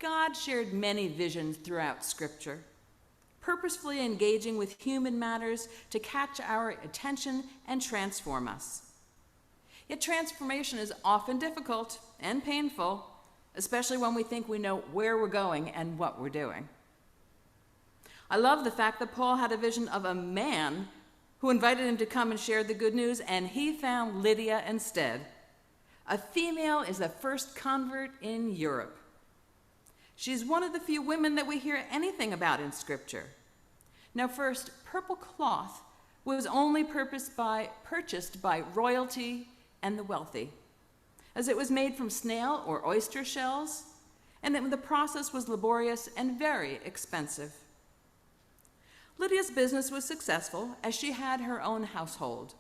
God shared many visions throughout Scripture, purposefully engaging with human matters to catch our attention and transform us. Yet transformation is often difficult and painful, especially when we think we know where we're going and what we're doing. I love the fact that Paul had a vision of a man who invited him to come and share the good news, and he found Lydia instead. A female is the first convert in Europe. She's one of the few women that we hear anything about in Scripture. Now first, purple cloth was only purchased by royalty and the wealthy, as it was made from snail or oyster shells, and that the process was laborious and very expensive. Lydia's business was successful as she had her own household.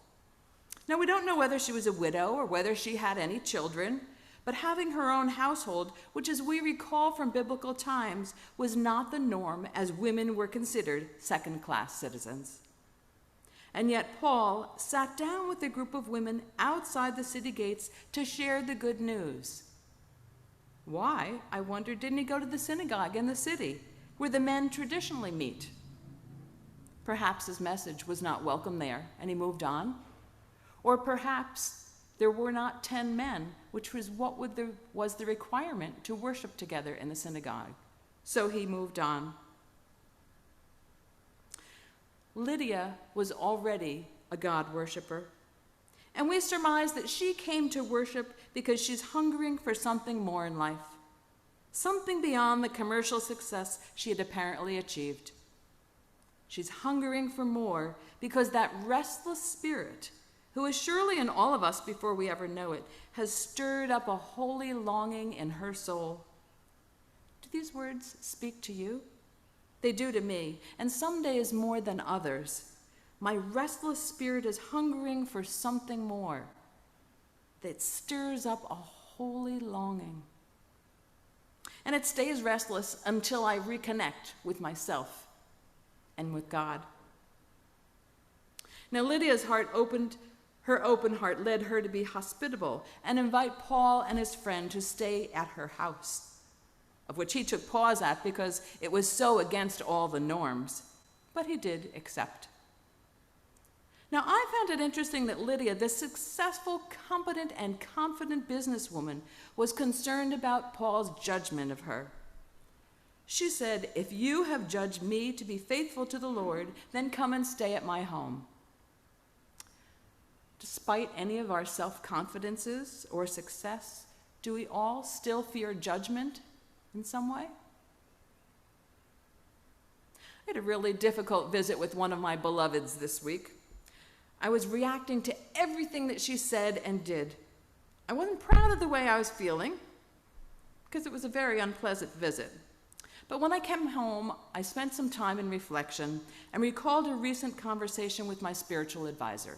Now we don't know whether she was a widow or whether she had any children, but having her own household, which as we recall from biblical times, was not the norm, as women were considered second-class citizens. And yet Paul sat down with a group of women outside the city gates to share the good news. Why, I wonder, didn't he go to the synagogue in the city, where the men traditionally meet? Perhaps his message was not welcome there, and he moved on. Or perhaps there were not 10 men, which was what was the requirement to worship together in the synagogue. So he moved on. Lydia was already a God worshiper, and we surmise that she came to worship because she's hungering for something more in life, something beyond the commercial success she had apparently achieved. She's hungering for more because that restless spirit, who is surely in all of us before we ever know it, has stirred up a holy longing in her soul. Do these words speak to you? They do to me, and some days more than others. My restless spirit is hungering for something more that stirs up a holy longing. And it stays restless until I reconnect with myself and with God. Now Lydia's her open heart led her to be hospitable and invite Paul and his friend to stay at her house, of which he took pause at because it was so against all the norms, but he did accept. Now I found it interesting that Lydia, this successful, competent, and confident businesswoman, was concerned about Paul's judgment of her. She said, "If you have judged me to be faithful to the Lord, then come and stay at my home." Despite any of our self-confidences or success, do we all still fear judgment in some way? I had a really difficult visit with one of my beloveds this week. I was reacting to everything that she said and did. I wasn't proud of the way I was feeling because it was a very unpleasant visit. But when I came home, I spent some time in reflection and recalled a recent conversation with my spiritual advisor.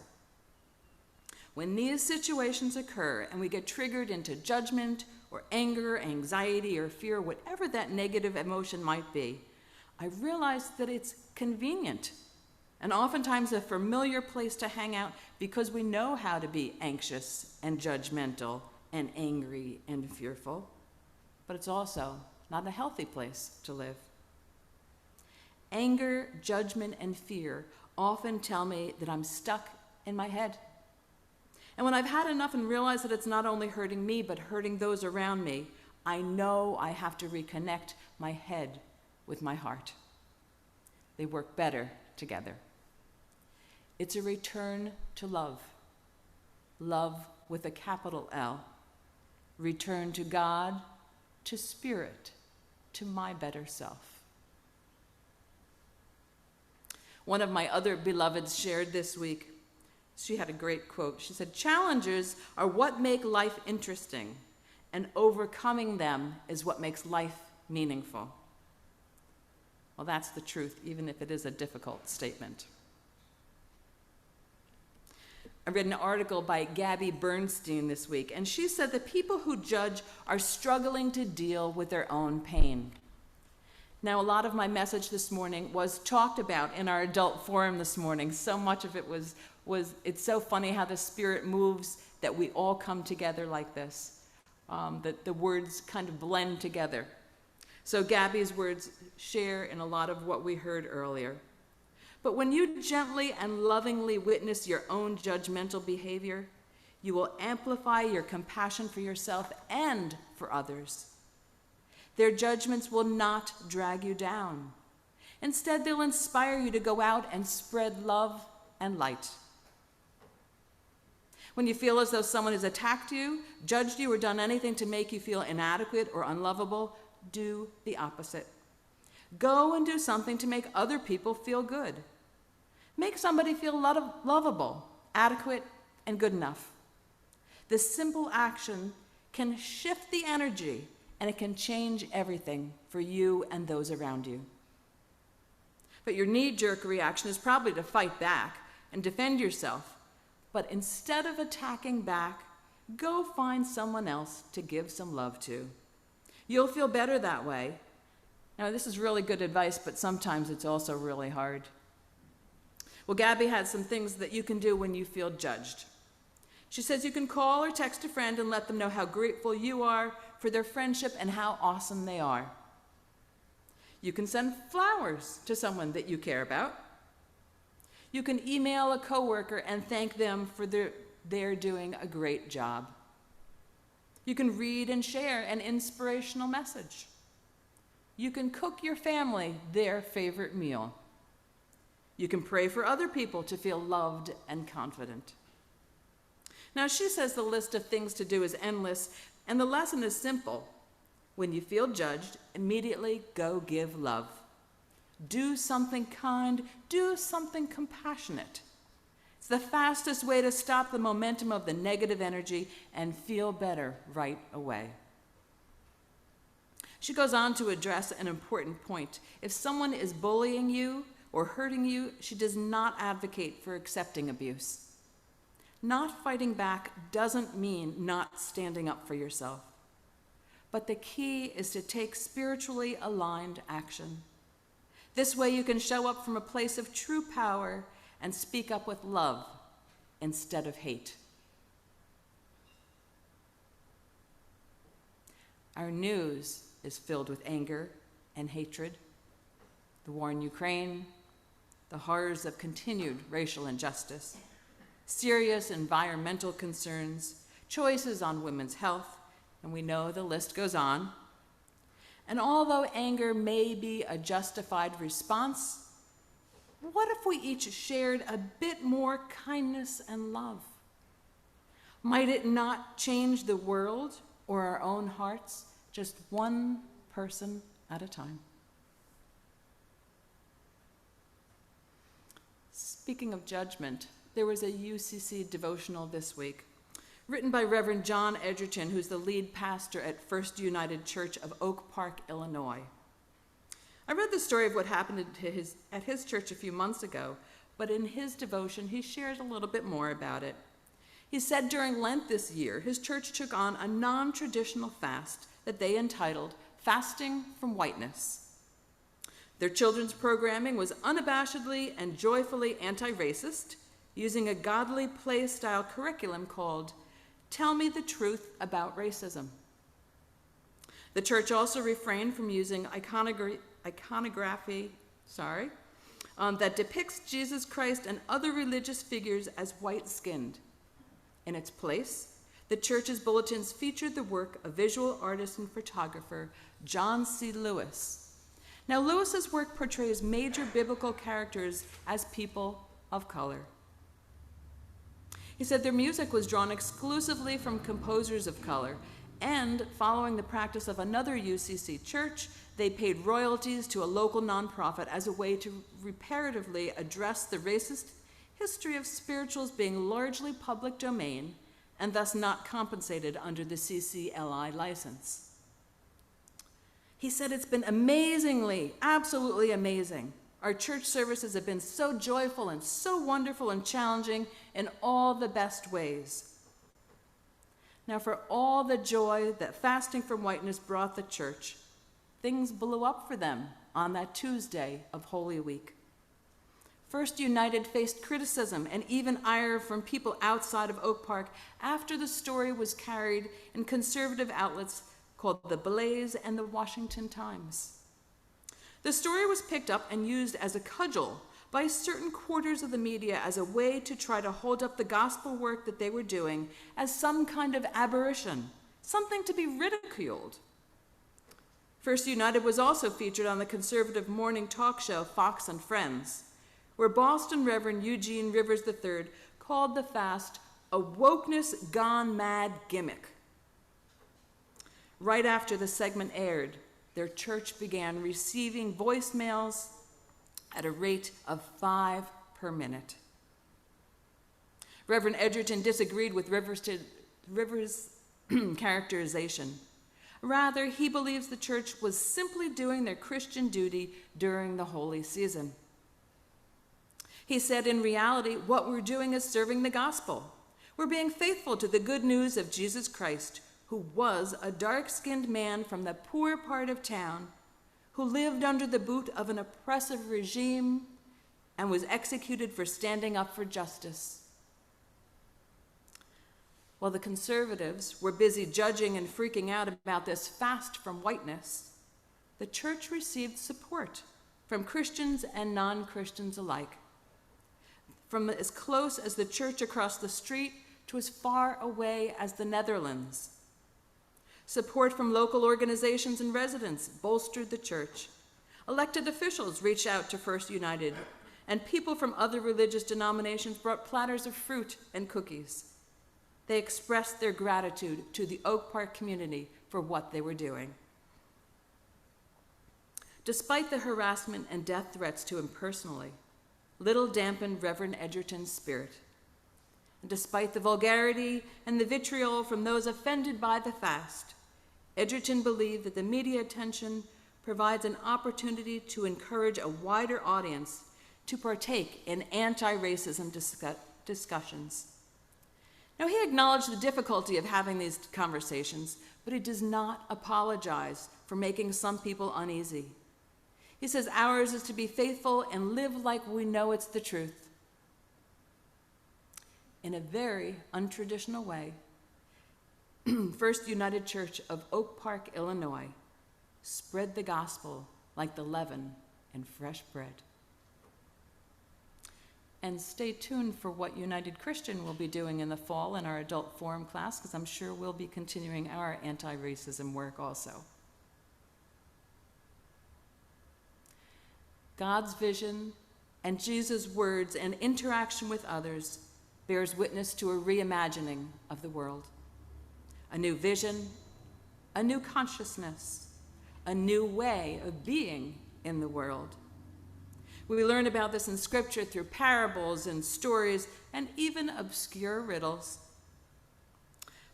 When these situations occur and we get triggered into judgment or anger, anxiety, or fear, whatever that negative emotion might be, I realize that it's convenient and oftentimes a familiar place to hang out because we know how to be anxious and judgmental and angry and fearful, but it's also not a healthy place to live. Anger, judgment, and fear often tell me that I'm stuck in my head. And when I've had enough and realized that it's not only hurting me, but hurting those around me, I know I have to reconnect my head with my heart. They work better together. It's a return to love. Love with a capital L. Return to God, to spirit, to my better self. One of my other beloveds shared this week. She had a great quote. She said, "Challenges are what make life interesting, and overcoming them is what makes life meaningful." Well, that's the truth, even if it is a difficult statement. I read an article by Gabby Bernstein this week, and she said that people who judge are struggling to deal with their own pain. Now, a lot of my message this morning was talked about in our adult forum this morning. So much of it was it's so funny how the Spirit moves that we all come together like this, that the words kind of blend together. So Gabby's words share in a lot of what we heard earlier. But when you gently and lovingly witness your own judgmental behavior, you will amplify your compassion for yourself and for others. Their judgments will not drag you down. Instead, they'll inspire you to go out and spread love and light. When you feel as though someone has attacked you, judged you, or done anything to make you feel inadequate or unlovable, do the opposite. Go and do something to make other people feel good. Make somebody feel lovable, adequate, and good enough. This simple action can shift the energy, and it can change everything for you and those around you. But your knee-jerk reaction is probably to fight back and defend yourself. But instead of attacking back, go find someone else to give some love to. You'll feel better that way. Now, this is really good advice, but sometimes it's also really hard. Well, Gabby had some things that you can do when you feel judged. She says you can call or text a friend and let them know how grateful you are for their friendship and how awesome they are. You can send flowers to someone that you care about. You can email a coworker and thank them for their doing a great job. You can read and share an inspirational message. You can cook your family their favorite meal. You can pray for other people to feel loved and confident. Now, she says the list of things to do is endless, and the lesson is simple. When you feel judged, immediately go give love. Do something kind, do something compassionate. It's the fastest way to stop the momentum of the negative energy and feel better right away. She goes on to address an important point. If someone is bullying you or hurting you, she does not advocate for accepting abuse. Not fighting back doesn't mean not standing up for yourself. But the key is to take spiritually aligned action. This way you can show up from a place of true power and speak up with love instead of hate. Our news is filled with anger and hatred, the war in Ukraine, the horrors of continued racial injustice, serious environmental concerns, choices on women's health, and we know the list goes on. And although anger may be a justified response, what if we each shared a bit more kindness and love? Might it not change the world or our own hearts, just one person at a time? Speaking of judgment, there was a UCC devotional this week, written by Reverend John Edgerton, who's the lead pastor at First United Church of Oak Park, Illinois. I read the story of what happened at his church a few months ago, but in his devotion, he shares a little bit more about it. He said during Lent this year, his church took on a non-traditional fast that they entitled Fasting from Whiteness. Their children's programming was unabashedly and joyfully anti-racist, using a godly play-style curriculum called Tell Me the Truth About Racism. The church also refrained from using iconography that depicts Jesus Christ and other religious figures as white-skinned. In its place, the church's bulletins featured the work of visual artist and photographer John C. Lewis. Now, Lewis's work portrays major biblical characters as people of color. He said their music was drawn exclusively from composers of color, and following the practice of another UCC church, they paid royalties to a local nonprofit as a way to reparatively address the racist history of spirituals being largely public domain and thus not compensated under the CCLI license. He said it's been amazingly, absolutely amazing. Our church services have been so joyful and so wonderful and challenging in all the best ways. Now, for all the joy that fasting from whiteness brought the church, things blew up for them on that Tuesday of Holy Week. First United faced criticism and even ire from people outside of Oak Park after the story was carried in conservative outlets called The Blaze and the Washington Times. The story was picked up and used as a cudgel by certain quarters of the media as a way to try to hold up the gospel work that they were doing as some kind of aberration, something to be ridiculed. First United was also featured on the conservative morning talk show Fox and Friends, where Boston Reverend Eugene Rivers III called the fast a wokeness gone mad gimmick. Right after the segment aired, their church began receiving voicemails at a rate of 5 per minute. Reverend Edgerton disagreed with Rivers' characterization. Rather, he believes the church was simply doing their Christian duty during the holy season. He said, in reality, what we're doing is serving the gospel. We're being faithful to the good news of Jesus Christ, who was a dark-skinned man from the poor part of town, who lived under the boot of an oppressive regime and was executed for standing up for justice. While the conservatives were busy judging and freaking out about this fast from whiteness, the church received support from Christians and non-Christians alike, from as close as the church across the street to as far away as the Netherlands. Support from local organizations and residents bolstered the church. Elected officials reached out to First United, and people from other religious denominations brought platters of fruit and cookies. They expressed their gratitude to the Oak Park community for what they were doing. Despite the harassment and death threats to him personally, little dampened Reverend Edgerton's spirit. And despite the vulgarity and the vitriol from those offended by the fast, Edgerton believed that the media attention provides an opportunity to encourage a wider audience to partake in anti-racism discussions. Now, he acknowledged the difficulty of having these conversations, but he does not apologize for making some people uneasy. He says ours is to be faithful and live like we know it's the truth. In a very untraditional way, First United Church of Oak Park, Illinois, spread the gospel like the leaven in fresh bread. And stay tuned for what United Christian will be doing in the fall in our adult forum class, because I'm sure we'll be continuing our anti-racism work also. God's vision and Jesus' words and interaction with others bears witness to a reimagining of the world. A new vision, a new consciousness, a new way of being in the world. We learn about this in Scripture through parables and stories and even obscure riddles.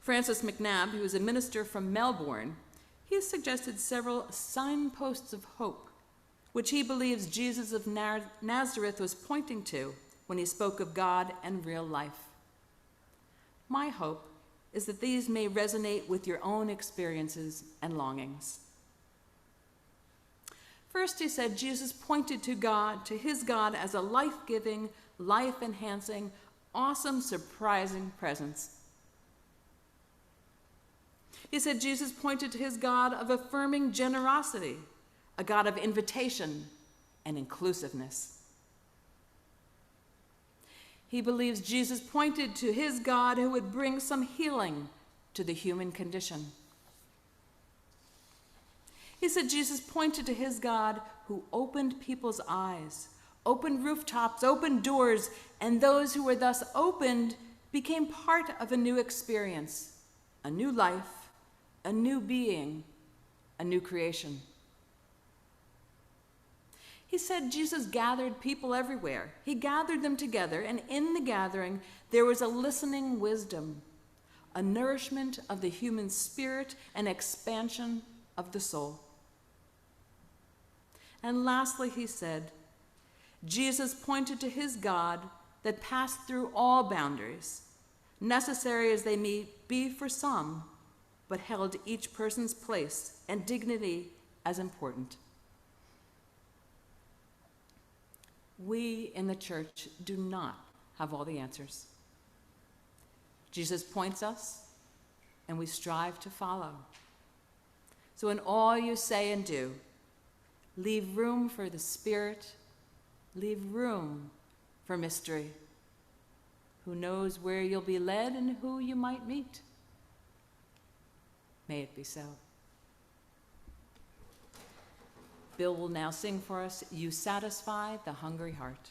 Francis McNabb, who is a minister from Melbourne, he has suggested several signposts of hope, which he believes Jesus of Nazareth was pointing to when he spoke of God and real life. My hope is that these may resonate with your own experiences and longings. First, he said Jesus pointed to God, to his God, as a life-giving, life-enhancing, awesome, surprising presence. He said Jesus pointed to his God of affirming generosity, a God of invitation and inclusiveness. He believes Jesus pointed to his God who would bring some healing to the human condition. He said Jesus pointed to his God who opened people's eyes, opened rooftops, opened doors, and those who were thus opened became part of a new experience, a new life, a new being, a new creation. He said Jesus gathered people everywhere. He gathered them together, and in the gathering, there was a listening wisdom, a nourishment of the human spirit, an expansion of the soul. And lastly, he said, Jesus pointed to his God that passed through all boundaries, necessary as they may be for some, but held each person's place and dignity as important. We in the church do not have all the answers. Jesus points us, and we strive to follow. So in all you say and do, leave room for the Spirit, leave room for mystery. Who knows where you'll be led and who you might meet? May it be so. Bill will now sing for us, "You Satisfy the Hungry Heart."